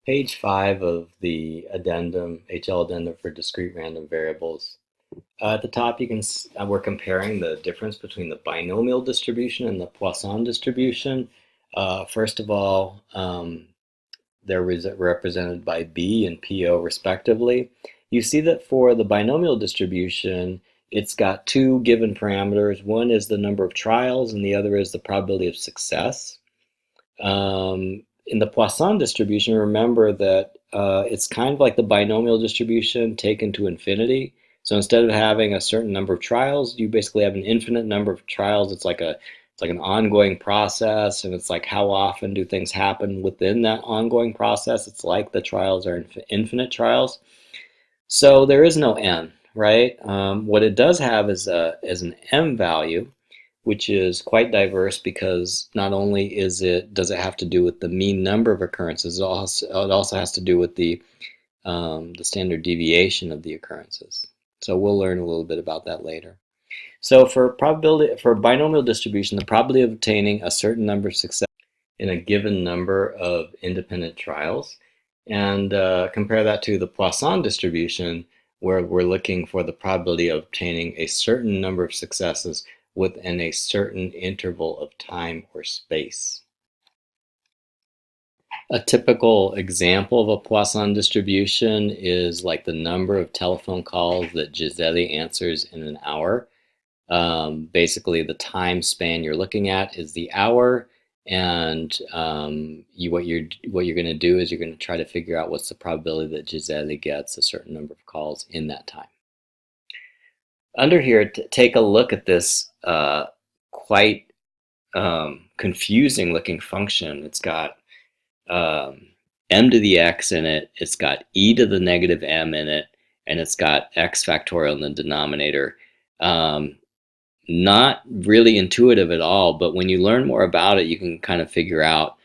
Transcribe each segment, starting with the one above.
Page 5 of the addendum, HL addendum for discrete random variables. At the top, we're comparing the difference between the binomial distribution and the Poisson distribution. First of all, they're represented by B and PO respectively. You see that for the binomial distribution, it's got two given parameters. One is the number of trials, and the other is the probability of success. In the Poisson distribution, remember that it's kind of like the binomial distribution taken to infinity. So instead of having a certain number of trials, you basically have an infinite number of trials. It's like an ongoing process, and it's like how often do things happen within that ongoing process. It's like the trials are infinite trials. So there is no n, right? What it does have is an m value, which is quite diverse because not only does it have to do with the mean number of occurrences, it also has to do with the standard deviation of the occurrences. So we'll learn a little bit about that later. So for binomial distribution, the probability of obtaining a certain number of success in a given number of independent trials, and compare that to the Poisson distribution, where we're looking for the probability of obtaining a certain number of successes within a certain interval of time or space. A typical example of a Poisson distribution is like the number of telephone calls that Gisele answers in an hour. Basically, the time span you're looking at is the hour, and what you're going to do is you're going to try to figure out what's the probability that Gisele gets a certain number of calls in that time. Under here, take a look at this quite confusing looking function. It's got m to the x in it, it's got e to the negative m in it, and it's got x factorial in the denominator. Not really intuitive at all, but when you learn more about it, you can kind of figure out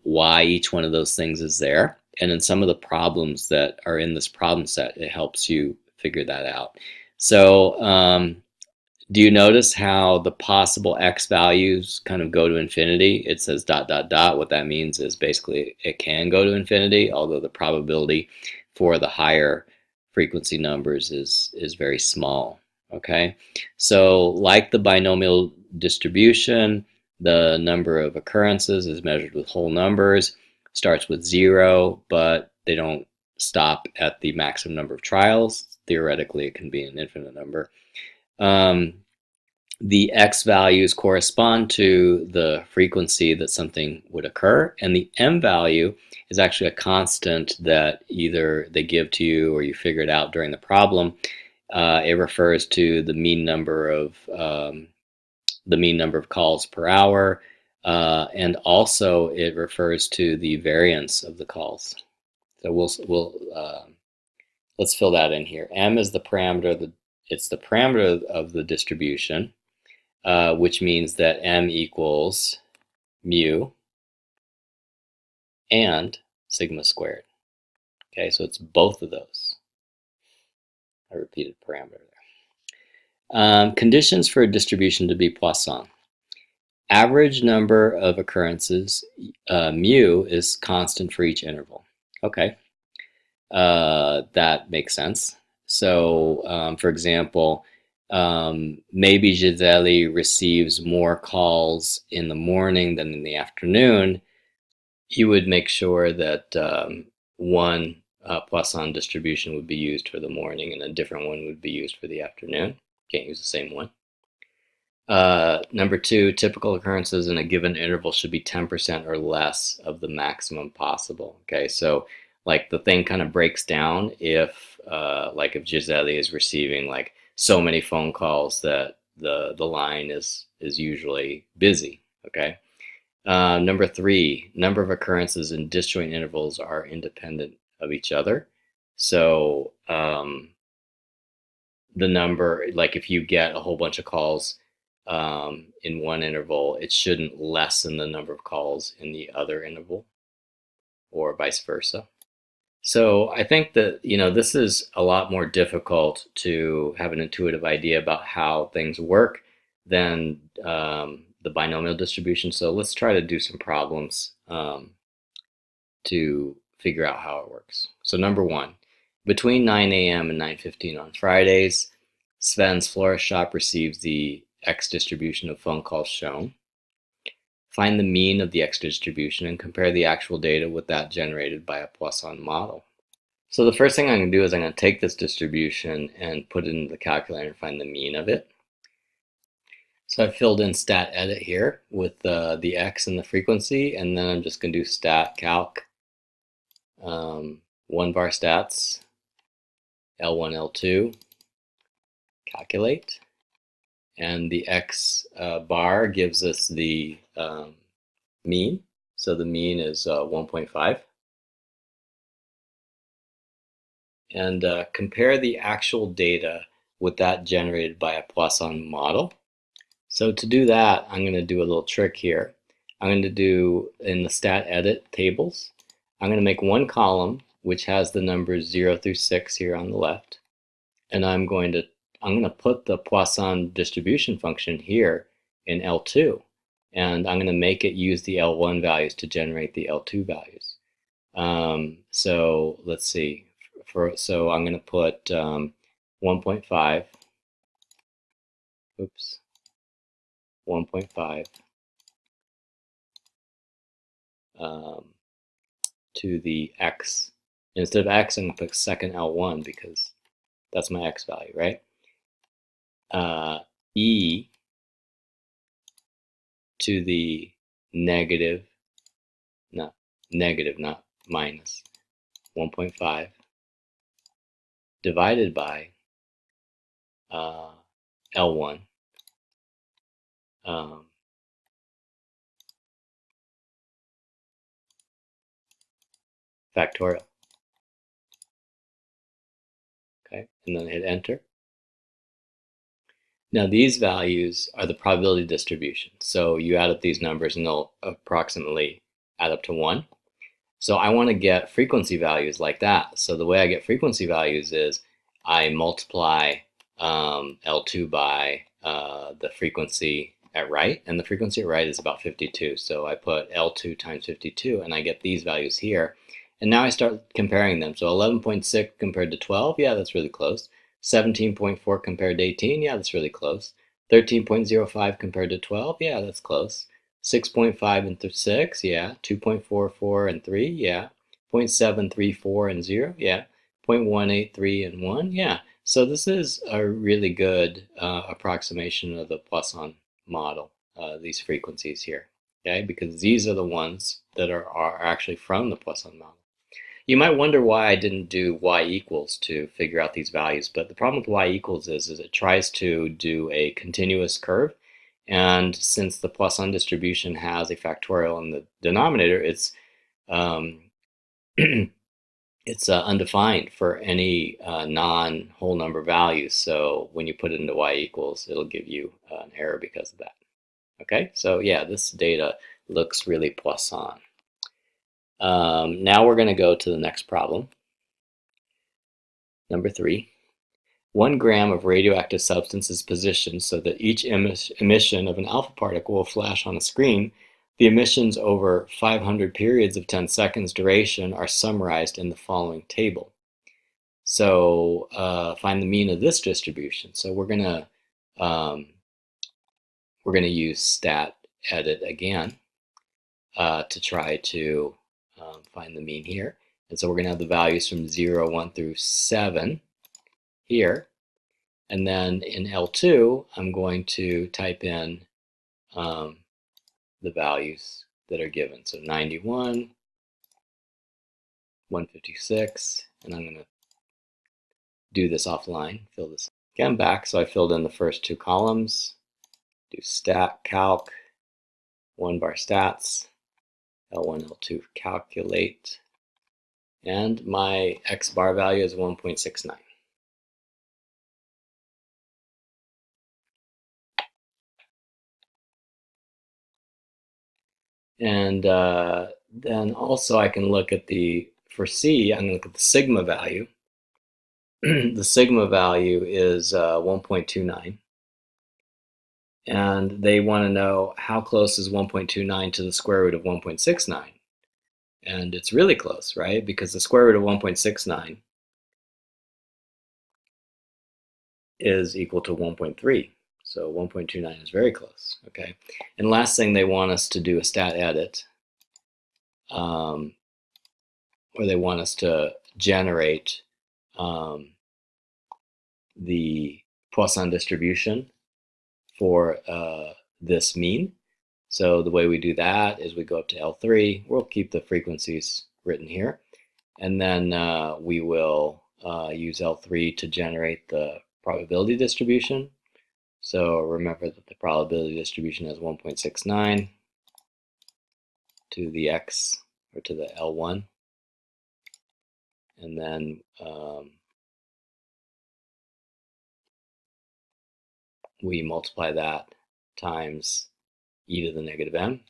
why each one of those things is there. And in some of the problems that are in this problem set, it helps you figure that out. So do you notice how the possible x values kind of go to infinity? It says dot, dot, dot. What that means is basically it can go to infinity, although the probability for the higher frequency numbers is very small. Okay, so like the binomial distribution, the number of occurrences is measured with whole numbers, starts with 0, but they don't stop at the maximum number of trials. Theoretically, it can be an infinite number. The x values correspond to the frequency that something would occur, and the m value is actually a constant that either they give to you or you figure it out during the problem. It refers to the mean number of calls per hour, and also it refers to the variance of the calls. So let's fill that in here. M is the parameter. It's the parameter of the distribution, which means that m equals mu and sigma squared. Okay, so it's both of those. I repeated parameter there. Conditions for a distribution to be Poisson. Average number of occurrences, mu, is constant for each interval. Okay, that makes sense. So, for example, maybe Gisele receives more calls in the morning than in the afternoon. You would make sure that one Poisson distribution would be used for the morning and a different one would be used for the afternoon. Can't use the same one. Number 2, typical occurrences in a given interval should be 10% or less of the maximum possible. Okay, so like the thing kind of breaks down if Gisele is receiving like so many phone calls that the line is usually busy. Okay. Number 3, number of occurrences in disjoint intervals are independent of each other. So the number, like if you get a whole bunch of calls in one interval, it shouldn't lessen the number of calls in the other interval, or vice versa. So I think that, this is a lot more difficult to have an intuitive idea about how things work than the binomial distribution. So let's try to do some problems to figure out how it works. So number one, between 9 a.m. and 9:15 on Fridays, Sven's florist shop receives the X distribution of phone calls shown. Find the mean of the X distribution and compare the actual data with that generated by a Poisson model. So the first thing I'm going to do is I'm going to take this distribution and put it into the calculator and find the mean of it. So I've filled in stat edit here with the X and the frequency, and then I'm just going to do stat calc 1 var stats L1 L2 calculate, and the X bar gives us the mean. So the mean is 1.5. And compare the actual data with that generated by a Poisson model. So to do that, I'm going to do a little trick here. I'm going to do, in the stat edit tables, I'm going to make one column which has the numbers 0 through 6 here on the left, and I'm going to put the Poisson distribution function here in L2, and I'm going to make it use the L1 values to generate the L2 values. So let's see. So I'm going to put 1.5. Oops. 1.5 to the X. Instead of X, I'm going to put second L1 because that's my X value, right? E to the negative, not minus 1.5 divided by L1 factorial. Okay, and then hit enter. Now these values are the probability distribution. So you add up these numbers and they'll approximately add up to 1. So I want to get frequency values like that. So the way I get frequency values is I multiply L2 by the frequency at right, and the frequency at right is about 52. So I put L2 times 52 and I get these values here. And now I start comparing them. So 11.6 compared to 12, yeah, that's really close. 17.4 compared to 18, yeah, that's really close. 13.05 compared to 12, yeah, that's close. 6.5 and 6, yeah. 2.44 and 3, yeah. 0.734 and 0, yeah. 0.183 and 1, yeah. So this is a really good approximation of the Poisson model, these frequencies here, okay? Because these are the ones that are actually from the Poisson model. You might wonder why I didn't do y equals to figure out these values, but the problem with y equals is it tries to do a continuous curve, and since the Poisson distribution has a factorial in the denominator, it's it's undefined for any non-whole number values. So when you put it into y equals, it'll give you an error because of that. Okay, so yeah, this data looks really Poisson. Now we're going to go to the next problem. Number 3. 1 gram of radioactive substance is positioned so that each emission of an alpha particle will flash on a screen. The emissions over 500 periods of 10 seconds duration are summarized in the following table. So find the mean of this distribution. So we're going to use stat edit again to try to find the mean here. And so we're going to have the values from 0, 1 through 7 here. And then in L2, I'm going to type in the values that are given. So 91, 156, and I'm going to do this offline, fill this. Okay, I'm back, so I filled in the first 2 columns, do stat calc, 1 var stats, L1, L2 calculate, and my X bar value is 1.69. And then also I can look at for C, I'm going to look at the sigma value. The sigma value is 1.29. And they want to know how close is 1.29 to the square root of 1.69. And it's really close, right? Because the square root of 1.69 is equal to 1.3. So 1.29 is very close, okay? And last thing, they want us to do a stat edit, where they want us to generate the Poisson distribution for this mean. So the way we do that is we go up to L3. We'll keep the frequencies written here. And then we will use L3 to generate the probability distribution. So remember that the probability distribution is 1.69 to the x, or to the L1. And then we multiply that times e to the negative m,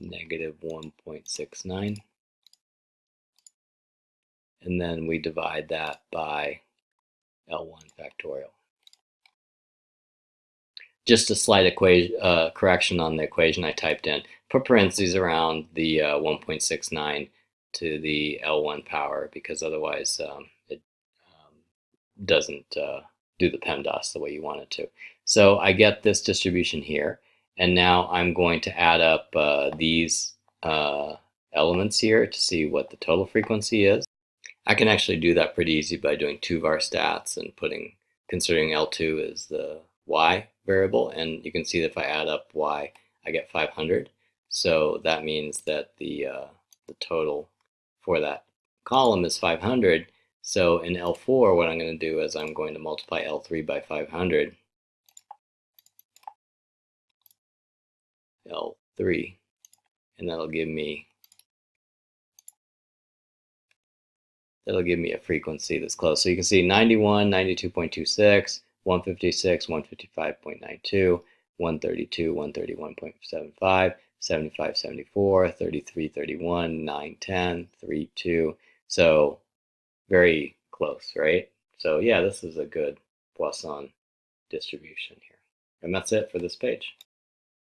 negative 1.69. And then we divide that by L1 factorial. Just a slight correction on the equation I typed in. Put parentheses around the 1.69 to the L1 power, because otherwise it doesn't do the PEMDAS the way you want it to. So I get this distribution here, and now I'm going to add up these elements here to see what the total frequency is. I can actually do that pretty easy by doing 2var stats and considering L2 as the y variable, and you can see that if I add up y, I get 500. So that means that the total for that column is 500. So in L4, what I'm going to do is I'm going to multiply L3 by 500, L3, and that'll give me a frequency that's close. So you can see 91, 92.26, 156, 155.92, 132, 131.75, 75, 74, 33, 31, 9, 10, 3, 2. So very close, right? So yeah, this is a good Poisson distribution here. And that's it for this page.